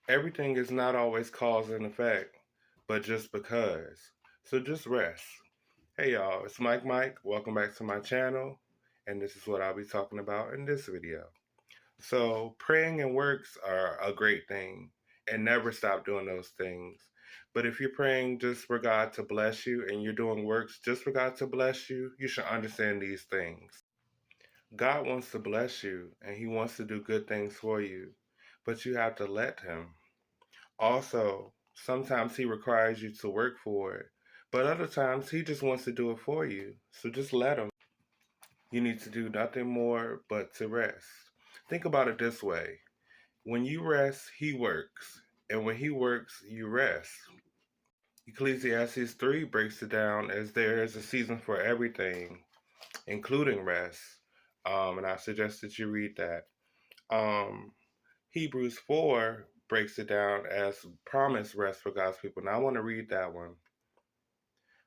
Everything is not always cause and effect, but just because. So just rest. Hey y'all, it's Mike. Welcome back to my channel, and this is what I'll be talking about in this video. So praying and works are a great thing, and never stop doing those things. But if you're praying just for God to bless you and you're doing works just for God to bless you, you should understand these things. God wants to bless you and he wants to do good things for you, but you have to let him. Also, sometimes he requires you to work for it, but other times he just wants to do it for you. So just let him. You need to do nothing more but to rest. Think about it this way. When you rest, he works. And when he works, you rest. Ecclesiastes 3 breaks it down as there is a season for everything, including rest. And I suggest that you read that. Um, Hebrews 4 breaks it down as promised rest for God's people. Now I want to read that one.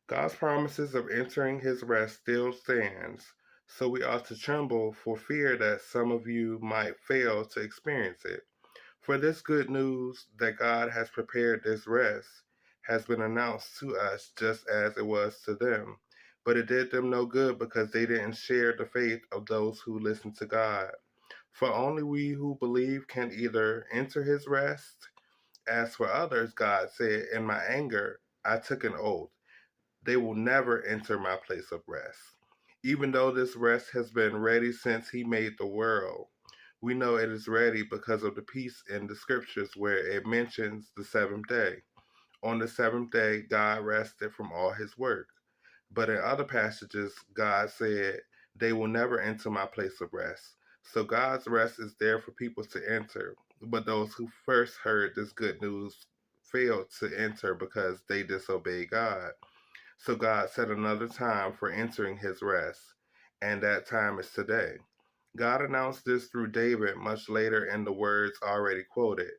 God's promises of entering his rest still stands, so we ought to tremble for fear that some of you might fail to experience it. For this good news that God has prepared this rest has been announced to us just as it was to them. But it did them no good because they didn't share the faith of those who listen to God. For only we who believe can either enter his rest. As for others, God said, in my anger, I took an oath. They will never enter my place of rest. Even though this rest has been ready since he made the world, we know it is ready because of the piece in the scriptures where it mentions the seventh day. On the seventh day, God rested from all his work. But in other passages, God said, they will never enter my place of rest. So God's rest is there for people to enter. But those who first heard this good news failed to enter because they disobeyed God. So God set another time for entering his rest, and that time is today. God announced this through David much later in the words already quoted.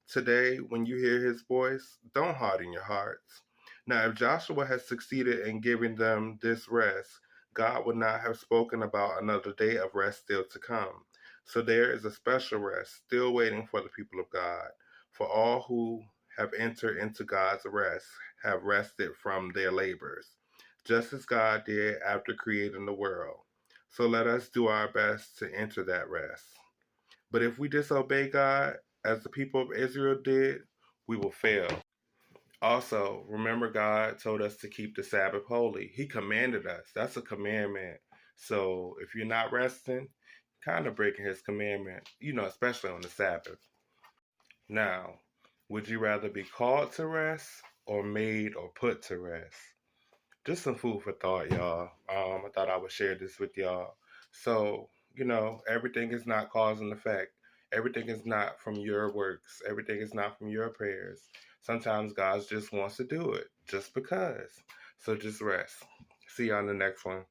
Today, when you hear his voice, don't harden your hearts. Now, if Joshua had succeeded in giving them this rest, God would not have spoken about another day of rest still to come. So there is a special rest still waiting for the people of God. For all who have entered into God's rest have rested from their labors, just as God did after creating the world. So let us do our best to enter that rest. But if we disobey God, as the people of Israel did, we will fail. Also, remember God told us to keep the Sabbath holy. He commanded us. That's a commandment. So if you're not resting, kind of breaking his commandment, especially on the Sabbath. Now, would you rather be called to rest or made or put to rest? Just some food for thought, y'all. I thought I would share this with y'all. So, everything is not cause and effect. Everything is not from your works. Everything is not from your prayers. Sometimes God just wants to do it just because. So just rest. See you on the next one.